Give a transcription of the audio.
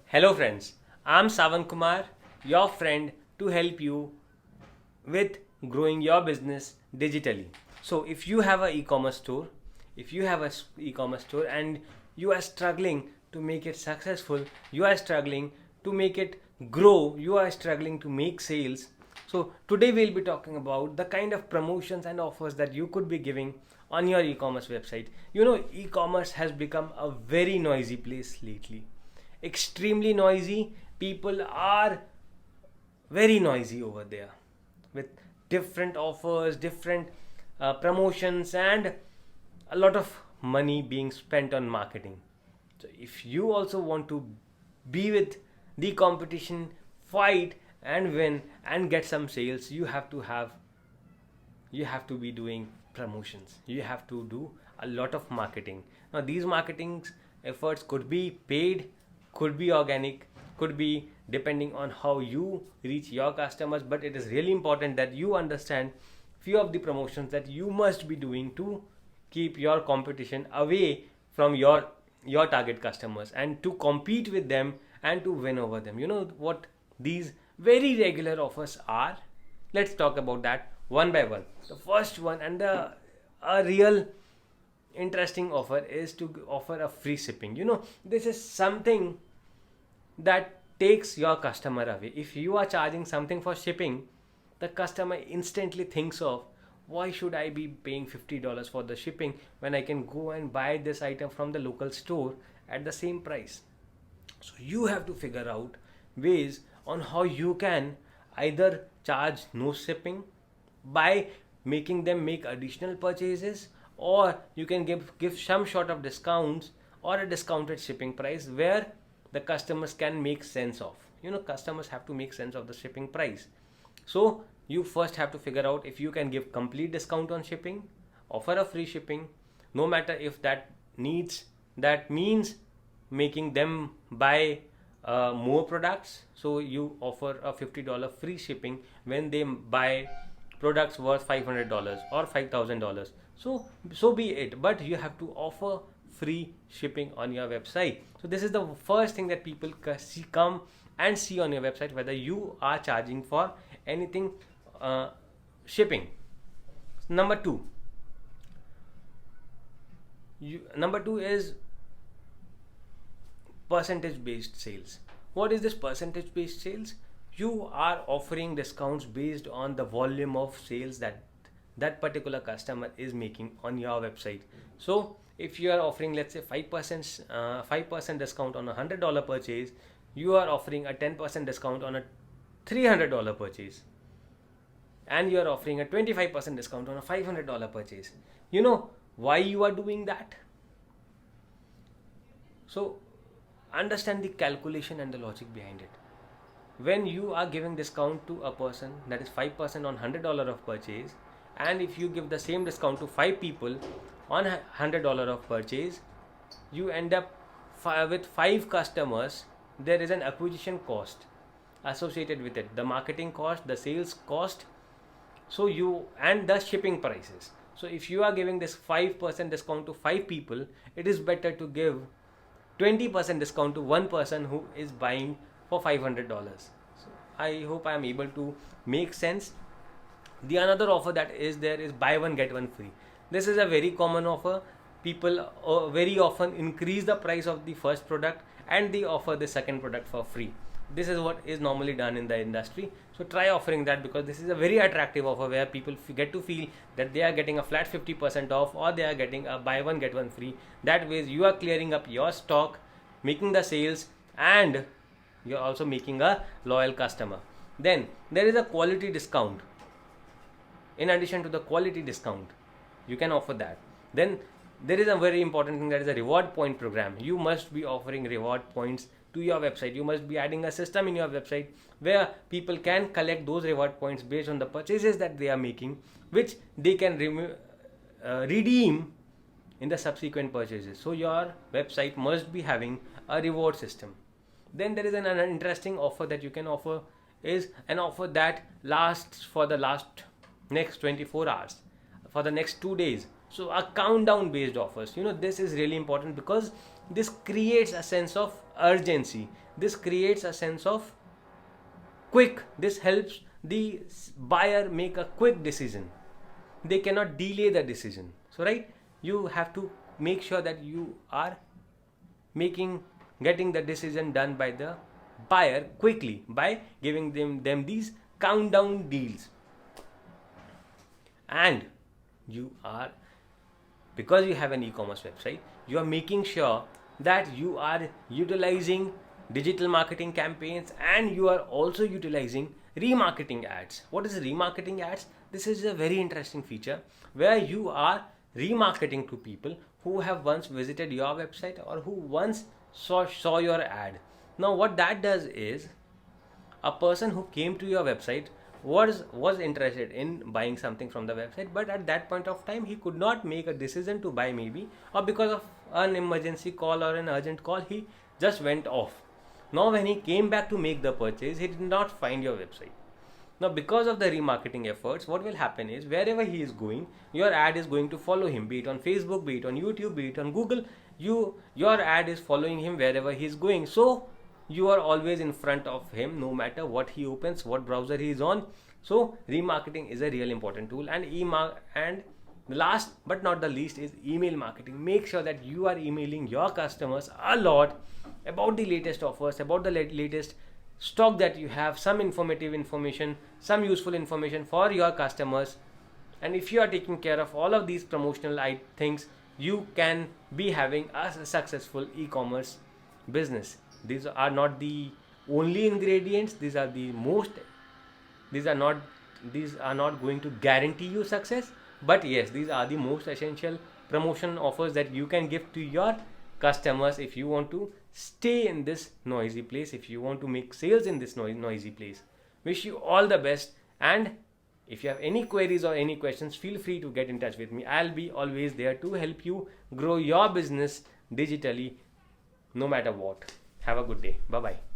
Hello friends, I'm Savan Kumar, your friend to help you with growing your business digitally. So if you have an e-commerce store, if you have an e-commerce store and you are struggling to make it successful, you are struggling to make it grow, you are struggling to make sales. So today we'll be talking about the kind of promotions and offers that you could be giving on your e-commerce website. You know, e-commerce has become a very noisy place lately, extremely noisy. People are very noisy over there with different offers, different promotions, and a lot of money being spent on marketing. So if you also want to be with the competition, fight and win and get some sales, you have to be doing promotions, you have to do a lot of marketing. Now these marketing efforts could be paid, could be organic, could be depending on how you reach your customers, but it is really important that you understand few of the promotions that you must be doing to keep your competition away from your target customers and to compete with them and to win over them. You know what these very regular offers are? Let's talk about that one by one. The first one and the a real interesting offer is to offer a free shipping. You know, this is something that takes your customer away. If you are charging something for shipping, the customer instantly thinks of, why should I be paying $50 for the shipping when I can go and buy this item from the local store at the same price? So you have to figure out ways on how you can either charge no shipping by making them make additional purchases, or you can give some sort of discounts or a discounted shipping price where the customers can make sense of. You know, customers have to make sense of the shipping price. So you first have to figure out if you can give complete discount on shipping, offer a free shipping, no matter if that means making them buy more products. So you offer a $50 free shipping when they buy products worth $500 or $5,000. So be it, but you have to offer free shipping on your website. So this is the first thing that people come and see on your website, whether you are charging for anything shipping. Number two, number two is percentage based sales. What is this percentage based sales? You are offering discounts based on the volume of sales that particular customer is making on your website. So if you are offering, let's say, 5% discount on a $100 purchase, you are offering a 10% discount on a $300 purchase, and you are offering a 25% discount on a $500 purchase. You know why you are doing that? So understand the calculation and the logic behind it. When you are giving discount to a person, that is 5% on $100 of purchase, and if you give the same discount to 5 people on $100 of purchase, you end up with 5 customers. There is an acquisition cost associated with it, the marketing cost, the sales cost, so you and the shipping prices. So if you are giving this 5% discount to 5 people, it is better to give 20% discount to one person who is buying for $500. So I hope I am able to make sense. The another offer that is there is buy one get one free. This is a very common offer. People very often increase the price of the first product and they offer the second product for free. This is what is normally done in the industry. So try offering that, because this is a very attractive offer where people get to feel that they are getting a flat 50% off, or they are getting a buy one get one free. That way you are clearing up your stock, making the sales, and you're also making a loyal customer. Then there is a quality discount. In addition to the quality discount, you can offer that. Then there is a very important thing, that is a reward point program. You must be offering reward points to your website. You must be adding a system in your website where people can collect those reward points based on the purchases that they are making, which they can redeem in the subsequent purchases. So your website must be having a reward system. Then there is an interesting offer that you can offer, is an offer that lasts for the next 24 hours, for the next 2 days. So a countdown based offers. You know, this is really important because this creates a sense of urgency. this creates a sense of quick. This helps the buyer make a quick decision. They cannot delay the decision. So right, you have to make sure that you are getting the decision done by the buyer quickly by giving them these countdown deals. And you are, because you have an e-commerce website, you are making sure that you are utilizing digital marketing campaigns, and you are also utilizing remarketing ads. What is remarketing ads? This is a very interesting feature where you are remarketing to people who have once visited your website or who once saw your ad. Now what that does is, a person who came to your website was interested in buying something from the website, but at that point of time he could not make a decision to buy, maybe, or because of an emergency call or an urgent call, he just went off. Now when he came back to make the purchase, he did not find your website. Now because of the remarketing efforts, what will happen is, wherever he is going, your ad is going to follow him, be it on Facebook, be it on YouTube, be it on Google. Your ad is following him wherever he is going. So you are always in front of him, no matter what he opens, what browser he is on. So remarketing is a real important tool. And last but not the least is email marketing. Make sure that you are emailing your customers a lot about the latest offers, about the latest stock that you have, some informative information, some useful information for your customers. And if you are taking care of all of these promotional things, you can be having a successful e-commerce business. These are not the only ingredients. These are not going to guarantee you success, but yes, these are the most essential promotion offers that you can give to your customers if you want to stay in this noisy place, if you want to make sales in this noisy place. Wish you all the best, and if you have any queries or any questions, feel free to get in touch with me. I'll be always there to help you grow your business digitally, no matter what. Have a good day. Bye bye.